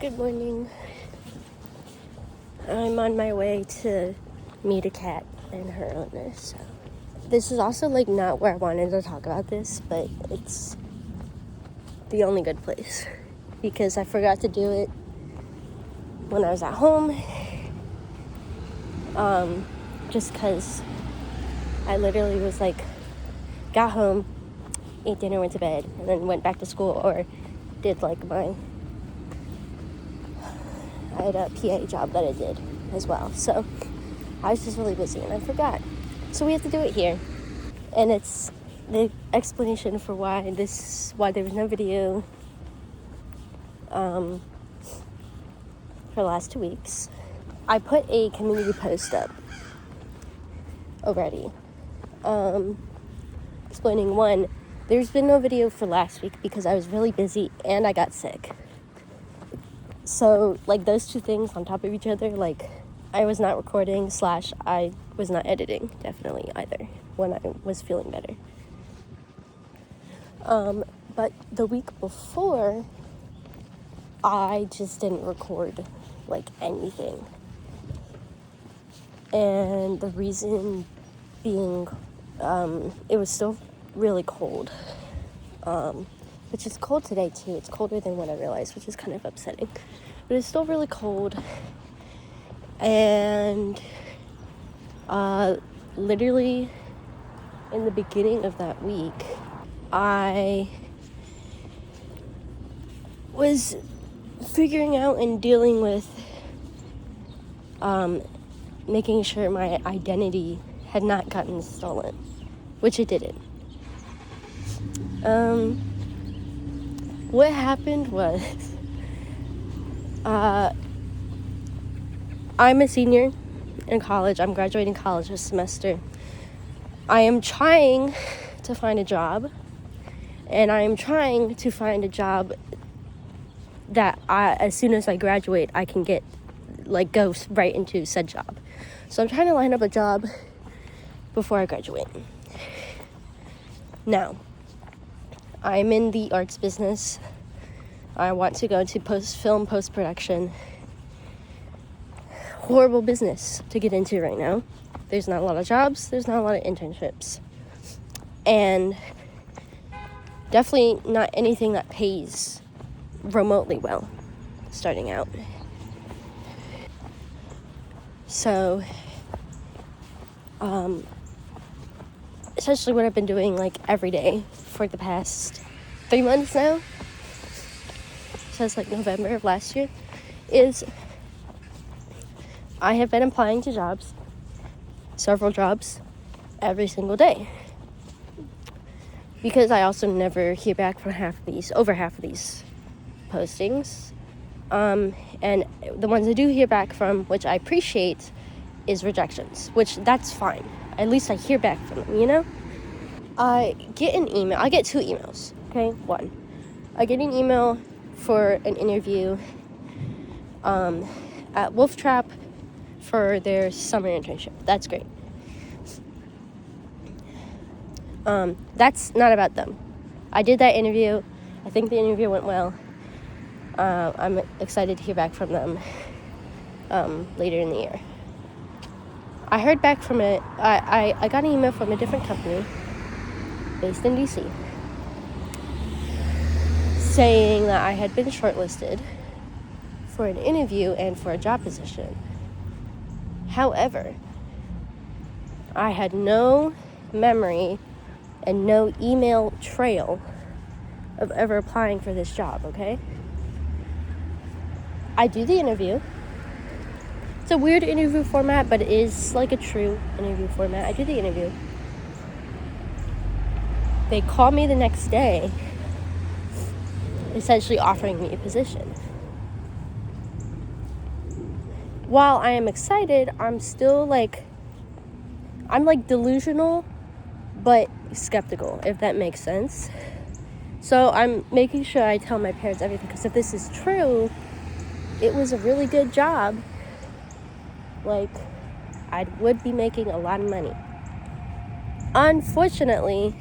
Good morning. I'm on my way to meet a cat and her owner. So this is also not where I wanted to talk about this, but it's the only good place because I forgot to do it when I was at home. Just because I literally was got home, ate dinner, went to bed, and then went back to school or did I had a PA job that I did as well. So I was just really busy and I forgot. So we have to do it here. And it's the explanation for why there was no video for the last 2 weeks. I put a community post up already. Explaining one, there's been no video for last week because I was really busy and I got sick. So those two things on top of each other, I was not recording / I was not editing definitely either when I was feeling better. But the week before, I just didn't record anything. And the reason being, it was still really cold. Which is cold today too. It's colder than what I realized, which is kind of upsetting. But it's still really cold. And literally in the beginning of that week, I was figuring out and dealing with making sure my identity had not gotten stolen, which it didn't. What happened was, I'm a senior in college. I'm graduating college this semester. I am trying to find a job, and I am trying to find a job that as soon as I graduate, I can get, go right into said job. So I'm trying to line up a job before I graduate. Now, I'm in the arts business. I want to go into post-production. Horrible business to get into right now. There's not a lot of jobs. There's not a lot of internships. And definitely not anything that pays remotely well starting out. So, essentially what I've been doing every day for the past 3 months now, since November of last year, is I have been applying to jobs, several jobs, every single day. Because I also never hear back from over half of these postings. And the ones I do hear back from, which I appreciate, is rejections, which that's fine. At least I hear back from them, I get an email. I get 2 emails, okay? One, I get an email for an interview at Wolf Trap for their summer internship. That's great. That's not about them. I did that interview. I think the interview went well. I'm excited to hear back from them later in the year. I heard back from it. I got an email from a different company based in DC saying that I had been shortlisted for an interview and for a job position. However, I had no memory and no email trail of ever applying for this job, okay? I do the interview. It's a weird interview format, but it is a true interview format. I do the interview. They call me the next day, essentially offering me a position. While I am excited, I'm still I'm delusional, but skeptical, if that makes sense. So I'm making sure I tell my parents everything, because if this is true, it was a really good job. I would be making a lot of money. Unfortunately,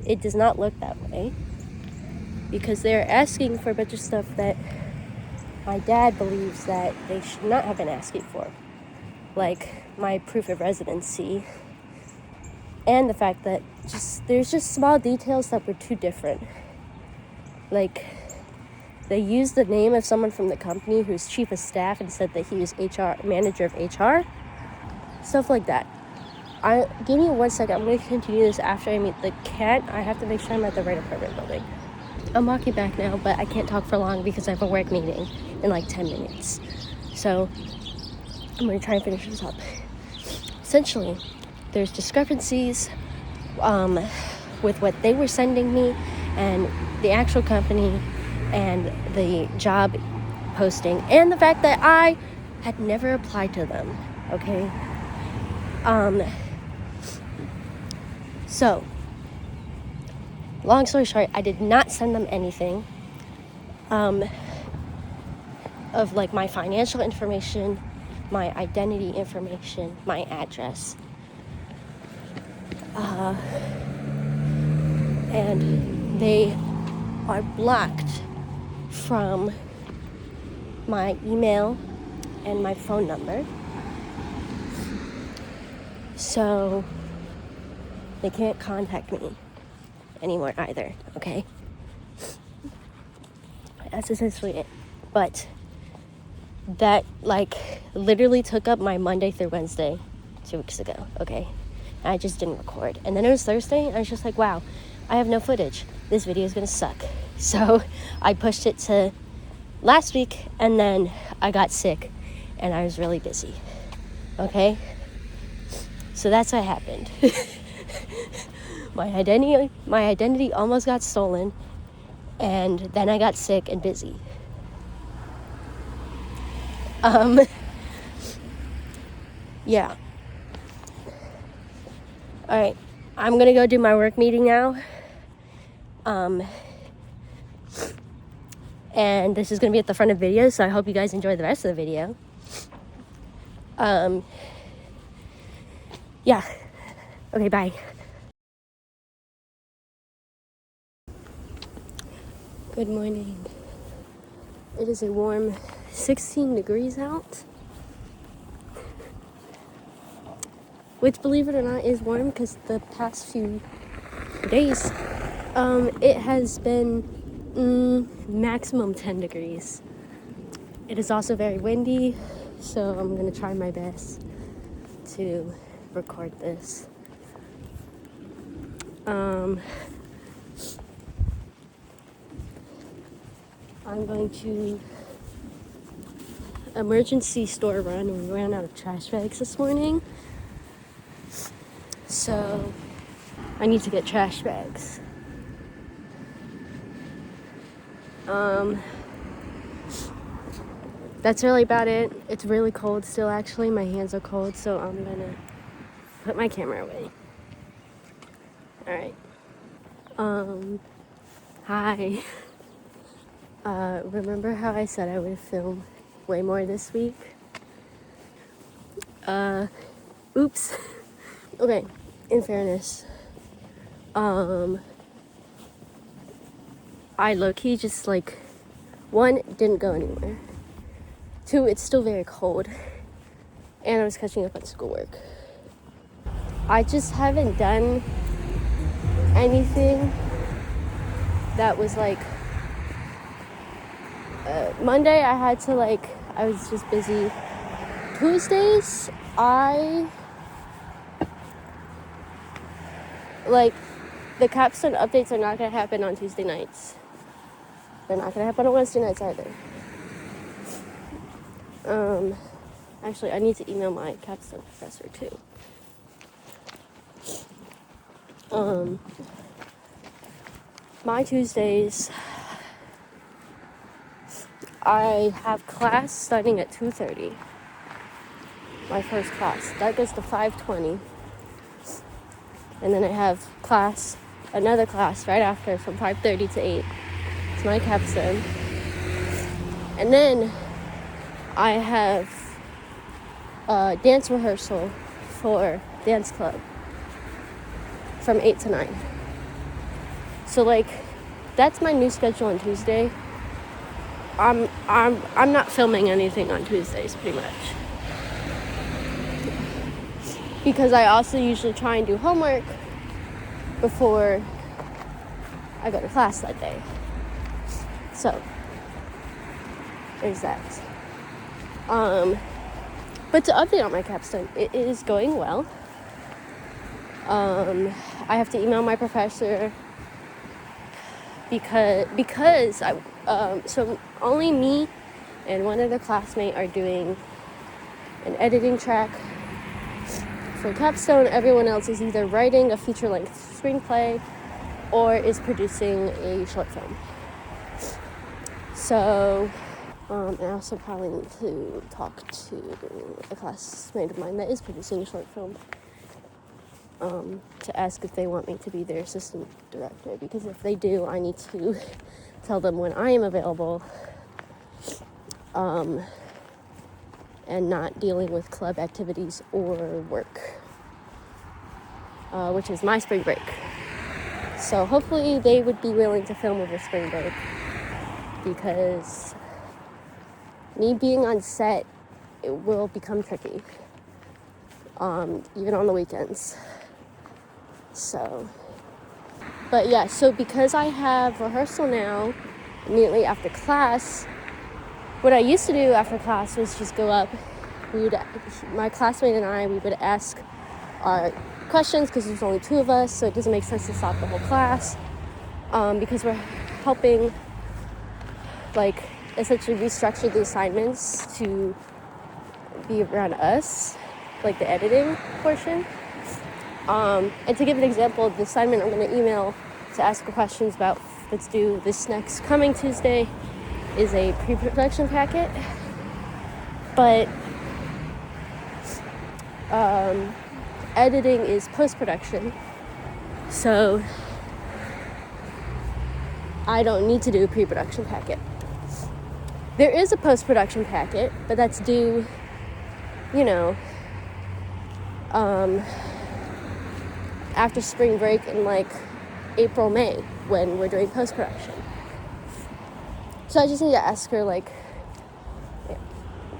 it does not look that way, because they're asking for a bunch of stuff that my dad believes that they should not have been asking for, like my proof of residency, and the fact that there's just small details that were too different. Like, they used the name of someone from the company who's chief of staff and said that he was manager of HR, stuff like that. Give me 1 second. I'm going to continue this after I meet the cat. I have to make sure I'm at the right apartment building. I'm walking back now, but I can't talk for long because I have a work meeting in like 10 minutes. So I'm going to try and finish this up. Essentially, there's discrepancies with what they were sending me and the actual company and the job posting, and the fact that I had never applied to them, okay? So, long story short, I did not send them anything of like my financial information, my identity information, my address. And they are blocked from my email and my phone number. So they can't contact me anymore either, okay? That's essentially it. But that, like, literally took up my Monday through Wednesday 2 weeks ago, okay? I just didn't record. And then it was Thursday, and I was just like, wow, I have no footage. This video is gonna suck. So I pushed it to last week, and then I got sick, and I was really busy, okay? So that's what happened. My identity almost got stolen, and then I got sick and busy. Yeah. All right, I'm gonna go do my work meeting now. And this is gonna be at the front of the video, so I hope you guys enjoy the rest of the video. Yeah. Okay, bye. Good morning. It is a warm 16 degrees out, which, believe it or not, is warm because the past few days it has been maximum 10 degrees. It is also very windy, so I'm gonna try my best to record this. I'm going to emergency store run. We ran out of trash bags this morning, so I need to get trash bags. That's really about it. It's really cold still, actually. My hands are cold, so I'm gonna put my camera away. Alright. Hi. Remember how I said I would film way more this week? Oops. Okay, in fairness, I low-key just, like, 1, didn't go anywhere. 2, it's still very cold, and I was catching up on schoolwork. I just haven't done anything that was, like, Monday I had to, like, I was just busy. Tuesdays, the capstone updates are not going to happen on Tuesday nights. They're not going to happen on Wednesday nights either. Actually, I need to email my capstone professor too. My Tuesdays, I have class starting at 2:30. My first class. That goes to 5:20. And then I have another class right after from 5:30 to 8. It's my capstone. And then I have a dance rehearsal for dance club from 8 to 9. So, like, that's my new schedule on Tuesday. I'm not filming anything on Tuesdays, pretty much, because I also usually try and do homework before I go to class that day. So there's that. But to update on my capstone, it is going well. I have to email my professor because so only me and one other classmate are doing an editing track for capstone. Everyone else is either writing a feature-length screenplay or is producing a short film. So I also probably need to talk to a classmate of mine that is producing a short film to ask if they want me to be their assistant director, because if they do, I need to tell them when I am available and not dealing with club activities or work, which is my spring break. So hopefully they would be willing to film over spring break, because me being on set, it will become tricky, even on the weekends. So, but yeah, so because I have rehearsal now immediately after class, what I used to do after class was just go up, my classmate and I, we would ask our questions, because there's only 2 of us, so it doesn't make sense to stop the whole class, because we're helping, like, essentially restructure the assignments to be around us, like the editing portion. And to give an example, the assignment I'm going to email to ask questions about that's due this next coming Tuesday is a pre-production packet. But editing is post-production, so I don't need to do a pre-production packet. There is a post-production packet, but that's due, after spring break in like April, May, when we're doing post-production. So I just need to ask her, like,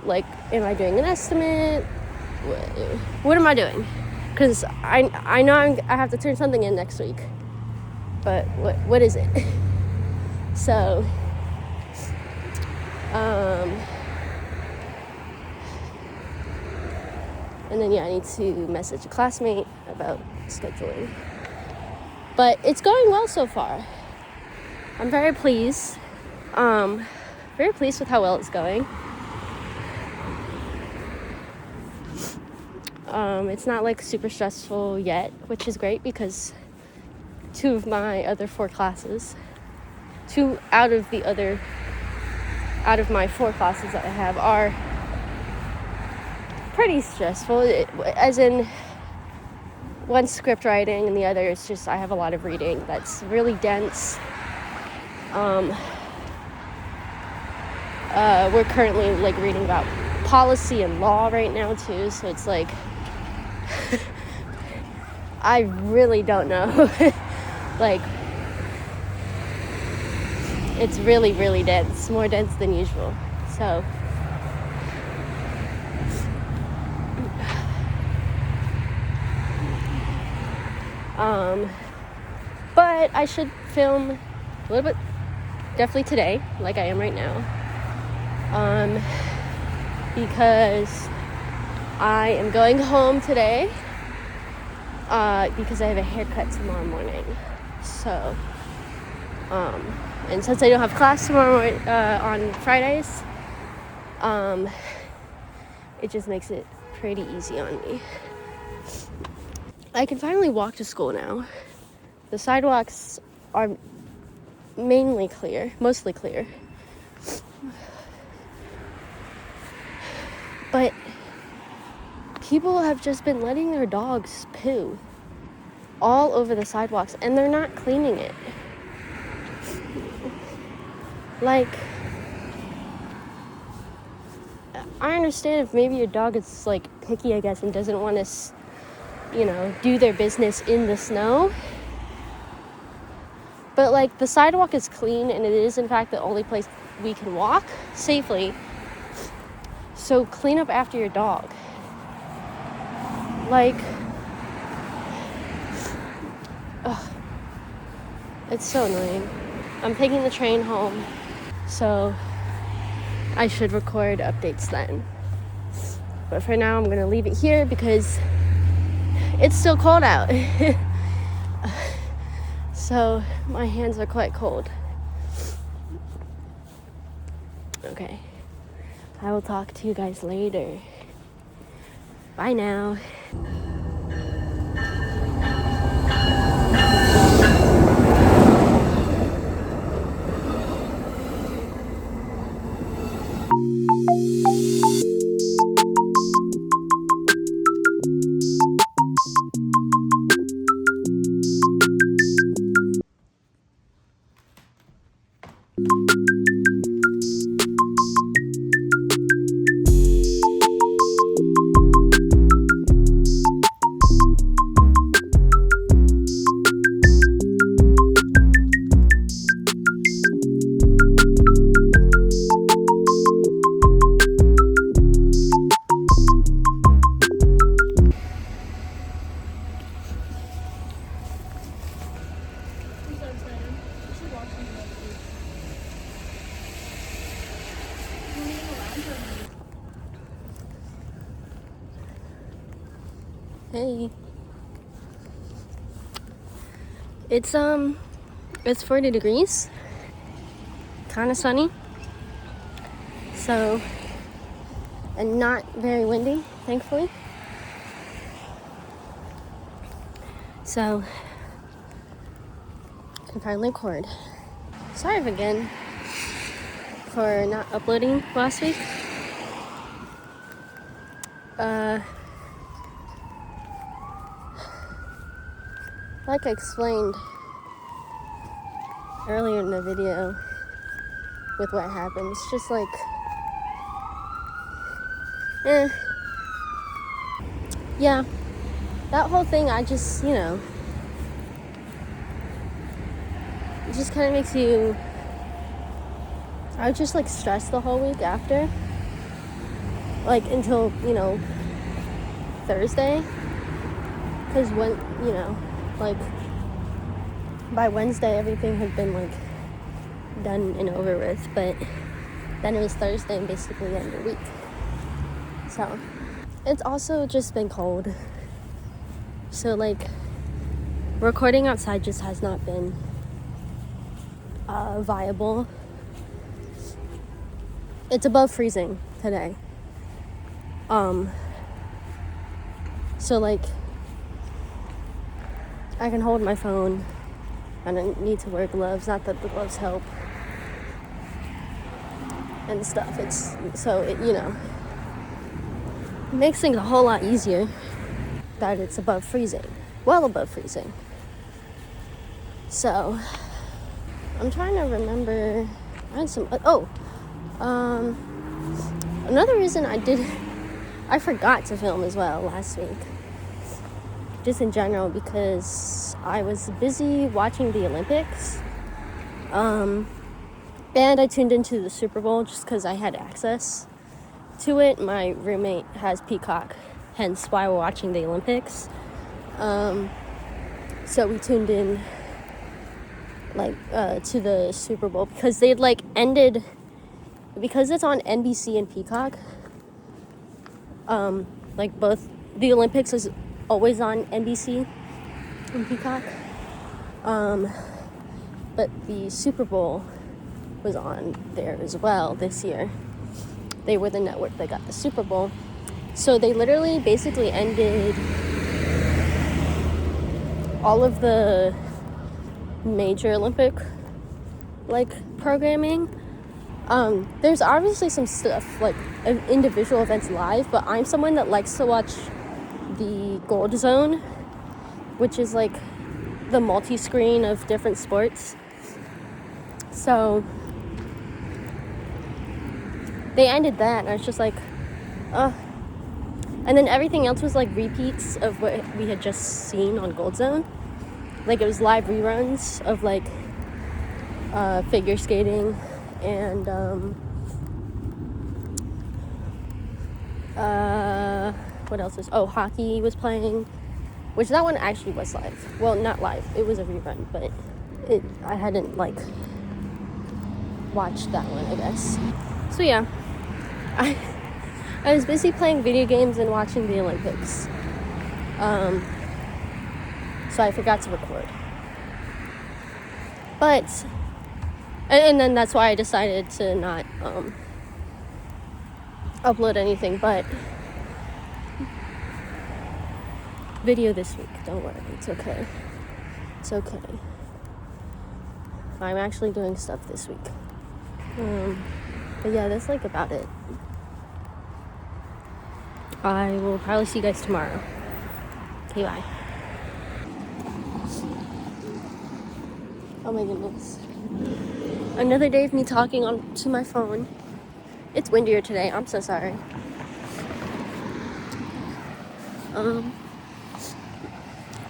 am I doing an estimate? What am I doing? Because I know I have to turn something in next week, but what is it? So, and then I need to message a classmate about scheduling. But it's going well so far. I'm very pleased. Very pleased with how well it's going. It's not like super stressful yet, which is great, because 2 of my other 4 classes, 2 out of my 4 classes that I have are pretty stressful, as in one script writing and the other is just I have a lot of reading that's really dense. We're currently like reading about policy and law right now too, so it's like I really don't know. Like, it's really, really dense, more dense than usual. So but I should film a little bit, definitely today, like I am right now, because I am going home today, because I have a haircut tomorrow morning. So, and since I don't have class tomorrow on Fridays, it just makes it pretty easy on me. I can finally walk to school now. The sidewalks are mostly clear. But people have just been letting their dogs poo all over the sidewalks, and they're not cleaning it. Like, I understand if maybe your dog is like picky, I guess, and doesn't want to do their business in the snow. But like, the sidewalk is clean, and it is in fact the only place we can walk safely. So clean up after your dog. Like, ugh, it's so annoying. I'm taking the train home, so I should record updates then. But for now, I'm gonna leave it here because it's still cold out. So my hands are quite cold. Okay, I will talk to you guys later. Bye now. Hey. It's 40 degrees. Kind of sunny. So, and not very windy, thankfully. So, I can finally record. Sorry again for not uploading last week. Like I explained earlier in the video with what happened, it's just like, yeah, that whole thing, I just, it just kind of makes you, I was just like stressed the whole week after, like until, Thursday, because when, like by Wednesday everything had been like done and over with, but then it was Thursday and basically the end of the week. So it's also just been cold, so like recording outside just has not been viable. It's above freezing today, so like I can hold my phone. I don't need to wear gloves. Not that the gloves help and stuff. It makes things a whole lot easier that it's above freezing, well above freezing. So I'm trying to remember. I had some. Another reason I forgot to film as well last week. Just in general, because I was busy watching the Olympics, and I tuned into the Super Bowl just because I had access to it. My roommate has Peacock, hence why we're watching the Olympics. So we tuned in to the Super Bowl because they'd ended, because it's on NBC and Peacock. Both the Olympics is always on NBC and Peacock, but the Super Bowl was on there as well this year. They were the network that got the Super Bowl, so they literally basically ended all of the major Olympic programming. There's obviously some stuff like individual events live, but I'm someone that likes to watch the Gold Zone, which is the multi-screen of different sports. So they ended that, and I was just and then everything else was repeats of what we had just seen on Gold Zone. It was live reruns of figure skating and what else is, hockey was playing, which that one actually was live. Well, not live, it was a rerun, but I hadn't like watched that one, I guess. So yeah, I was busy playing video games and watching the Olympics, so I forgot to record. But and then that's why I decided to not upload anything but video this week. Don't worry, it's okay. It's okay. I'm actually doing stuff this week. But yeah, that's like about it. I will probably see you guys tomorrow. Okay, bye. Oh my goodness. Another day of me talking to my phone. It's windier today. I'm so sorry.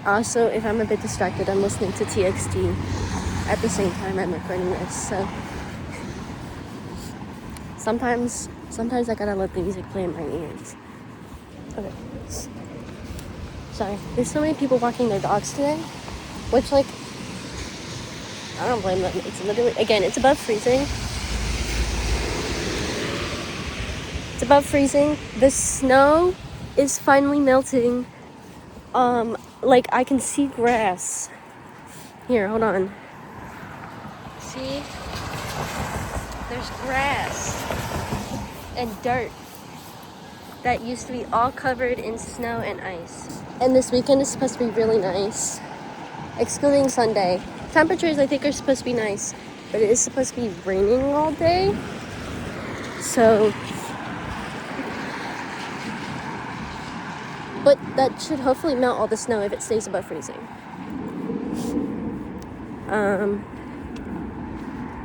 Also, if I'm a bit distracted, I'm listening to TXT at the same time I'm recording this. So sometimes I gotta let the music play in my ears. Okay. Sorry. There's so many people walking their dogs today, which, like, I don't blame them. It's literally, again, it's above freezing. It's above freezing. The snow is finally melting. Like, I can see grass. Here, hold on. See? There's grass and dirt that used to be all covered in snow and ice. And this weekend is supposed to be really nice, excluding Sunday. Temperatures, I think, are supposed to be nice, but it is supposed to be raining all day. So, but that should hopefully melt all the snow if it stays above freezing.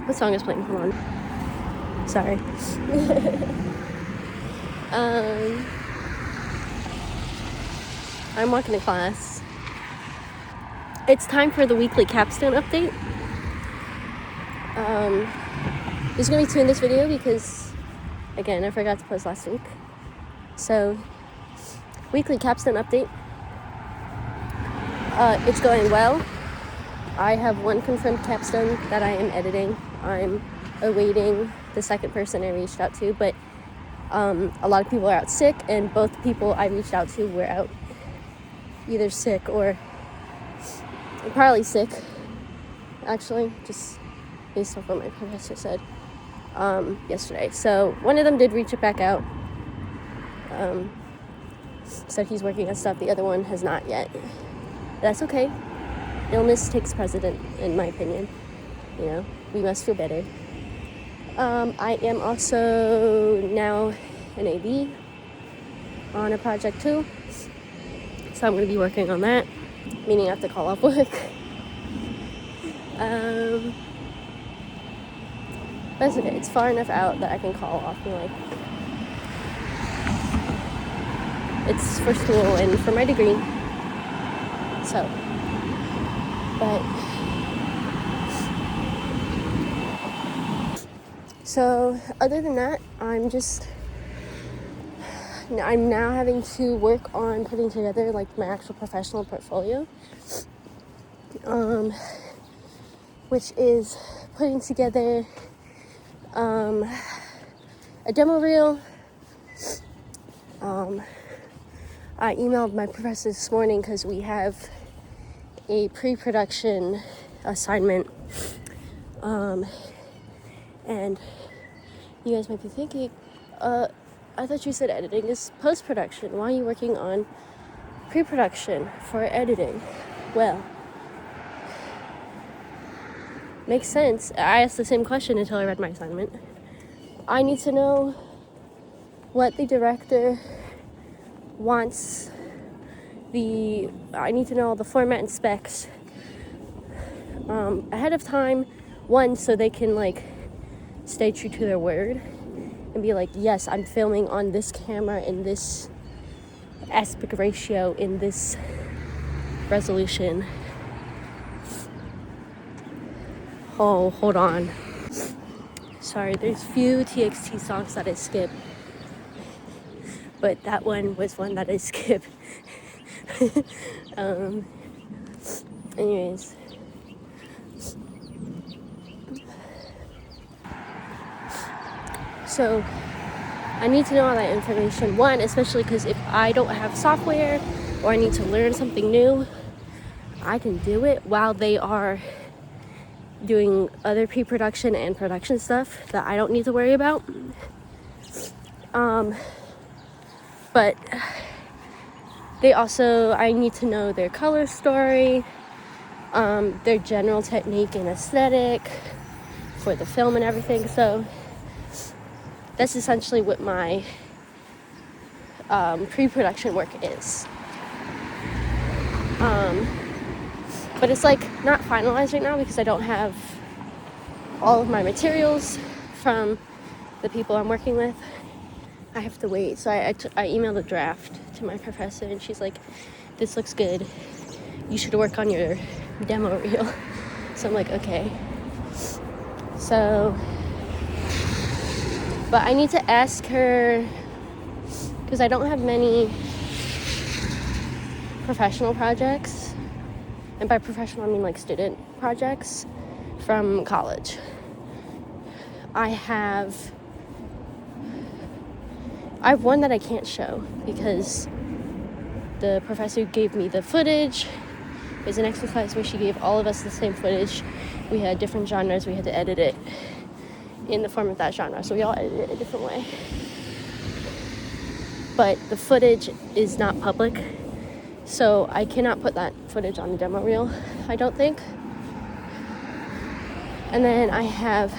What song is playing? Hold on. Sorry. I'm walking to class. It's time for the weekly capstone update. There's gonna be 2 in this video because, again, I forgot to post last week. So, weekly capstone update. It's going well. I have 1 confirmed capstone that I am editing. I'm awaiting the second person I reached out to, but a lot of people are out sick, and both people I reached out to were out either sick or probably sick, actually, just based off what my professor said yesterday. So one of them did reach it back out, said he's working on stuff. The other one has not yet. That's okay. Illness takes precedent, in my opinion. You know, we must feel better. I am also now an AD on a project too, so I'm going to be working on that, meaning I have to call off work. That's okay. It's far enough out that I can call off and, like, it's for school and for my degree. So, but so other than that, I'm now having to work on putting together, like, my actual professional portfolio, which is putting together a demo reel. I emailed my professor this morning because we have a pre-production assignment, and you guys might be thinking, I thought you said editing is post-production. Why are you working on pre-production for editing? Well, makes sense. I asked the same question until I read my assignment. I need to know what the director wants. I need to know all the format and specs ahead of time. One, so they can, like, stay true to their word and be like, yes, I'm filming on this camera in this aspect ratio in this resolution. Oh, hold on. Sorry, there's few TXT songs that I skip, but that one was one that I skip. Anyways, so I need to know all that information. One, especially because if I don't have software or I need to learn something new, I can do it while they are doing other pre-production and production stuff that I don't need to worry about. But they also, I need to know their color story, their general technique and aesthetic for the film and everything. So that's essentially what my pre-production work is. But it's like not finalized right now because I don't have all of my materials from the people I'm working with. I have to wait. So I emailed a draft to my professor and she's like, this looks good. You should work on your demo reel. So I'm like, okay. So, but I need to ask her because I don't have many professional projects. And by professional, I mean like student projects from college. I have one that I can't show because the professor gave me the footage. It was an exercise where she gave all of us the same footage. We had different genres. We had to edit it in the form of that genre. So we all edited it a different way. But the footage is not public. So I cannot put that footage on the demo reel, I don't think. And then I have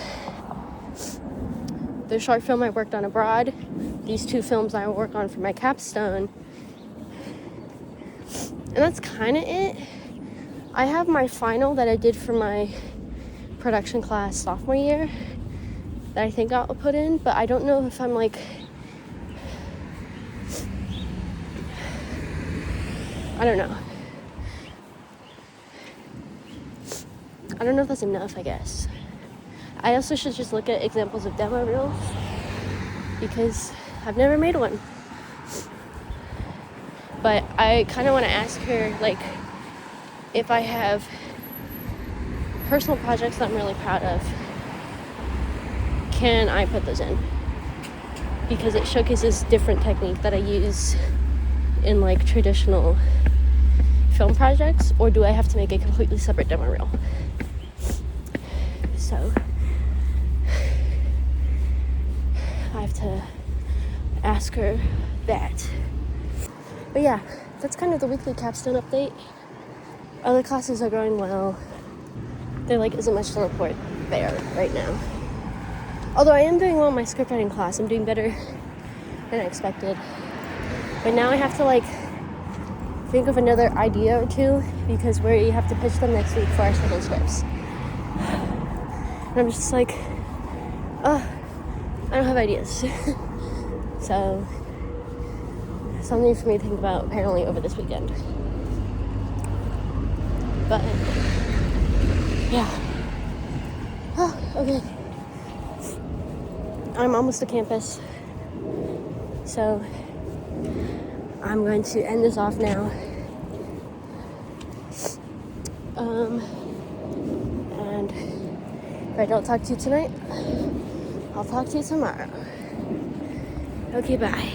the short film I worked on abroad. These two films I will work on for my capstone. And that's kind of it. I have my final that I did for my production class sophomore year that I think I'll put in, but I don't know if I'm like, I don't know. I don't know if that's enough, I guess. I also should just look at examples of demo reels because I've never made one. But I kind of want to ask her, like, if I have personal projects that I'm really proud of, can I put those in? Because it showcases different technique that I use in like traditional film projects, or do I have to make a completely separate demo reel? So I have to ask her that. But yeah, that's kind of the weekly capstone update. Other classes are going well. There like isn't much to report there right now. Although I am doing well in my script writing class. I'm doing better than I expected. But now I have to like think of another idea or two because we have to pitch them next week for our second scripts. And I'm just like, I don't have ideas. So, something for me to think about apparently over this weekend. But, yeah. Okay. I'm almost to campus. So, I'm going to end this off now. And if I don't talk to you tonight, I'll talk to you tomorrow. Okay, bye.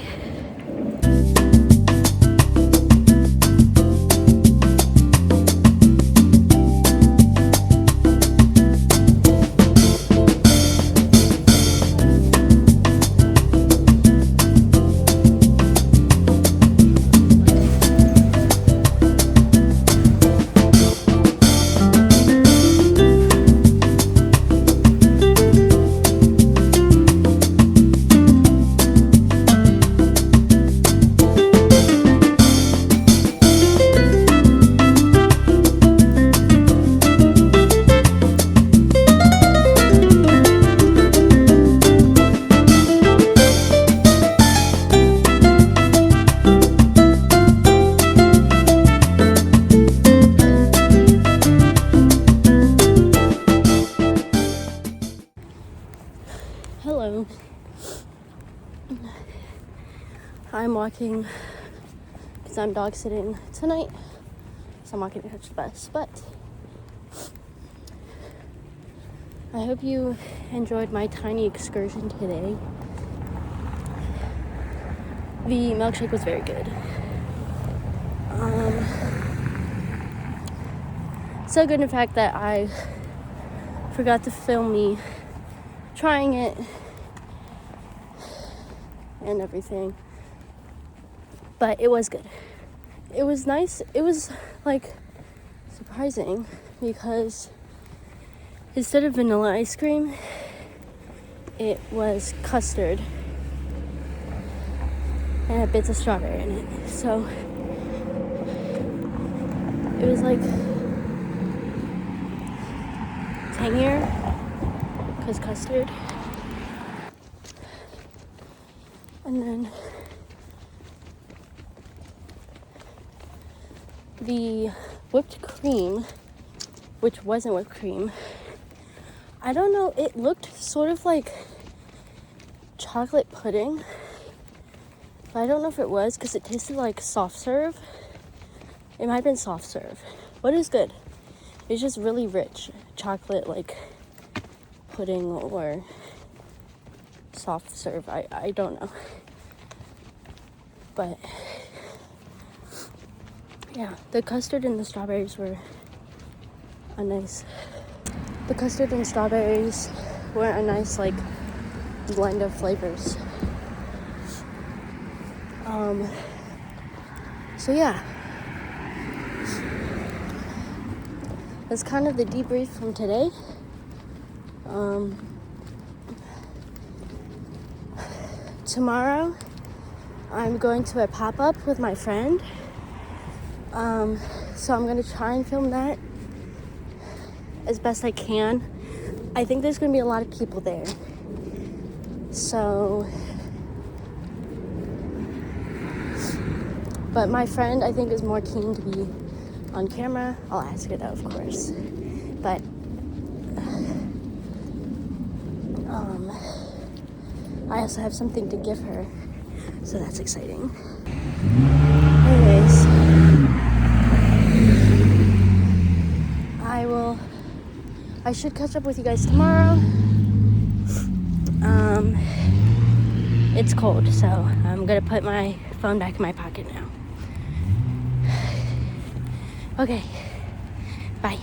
I'm walking because I'm dog sitting tonight, so I'm not going to catch the bus. But I hope you enjoyed my tiny excursion today. The milkshake was very good. So good, in fact, that I forgot to film me trying it and everything. But it was good. It was nice. It was like surprising because instead of vanilla ice cream, it was custard and had bits of strawberry in it. So it was like tangier because custard. And then the whipped cream, which wasn't whipped cream, I don't know, it looked sort of like chocolate pudding, but I don't know if it was because it tasted like soft serve. It might have been soft serve, but it was good. It's just really rich chocolate, like pudding or soft serve. I don't know, but yeah, the custard and the strawberries were a nice like blend of flavors. So yeah, that's kind of the debrief from today. Tomorrow I'm going to a pop-up with my friend. So I'm gonna try and film that as best I can. I think there's gonna be a lot of people there. So, but my friend I think is more keen to be on camera. I'll ask her though, of course. But I also have something to give her, so that's exciting. Anyways, I should catch up with you guys tomorrow. It's cold, so I'm gonna put my phone back in my pocket now. Okay, bye.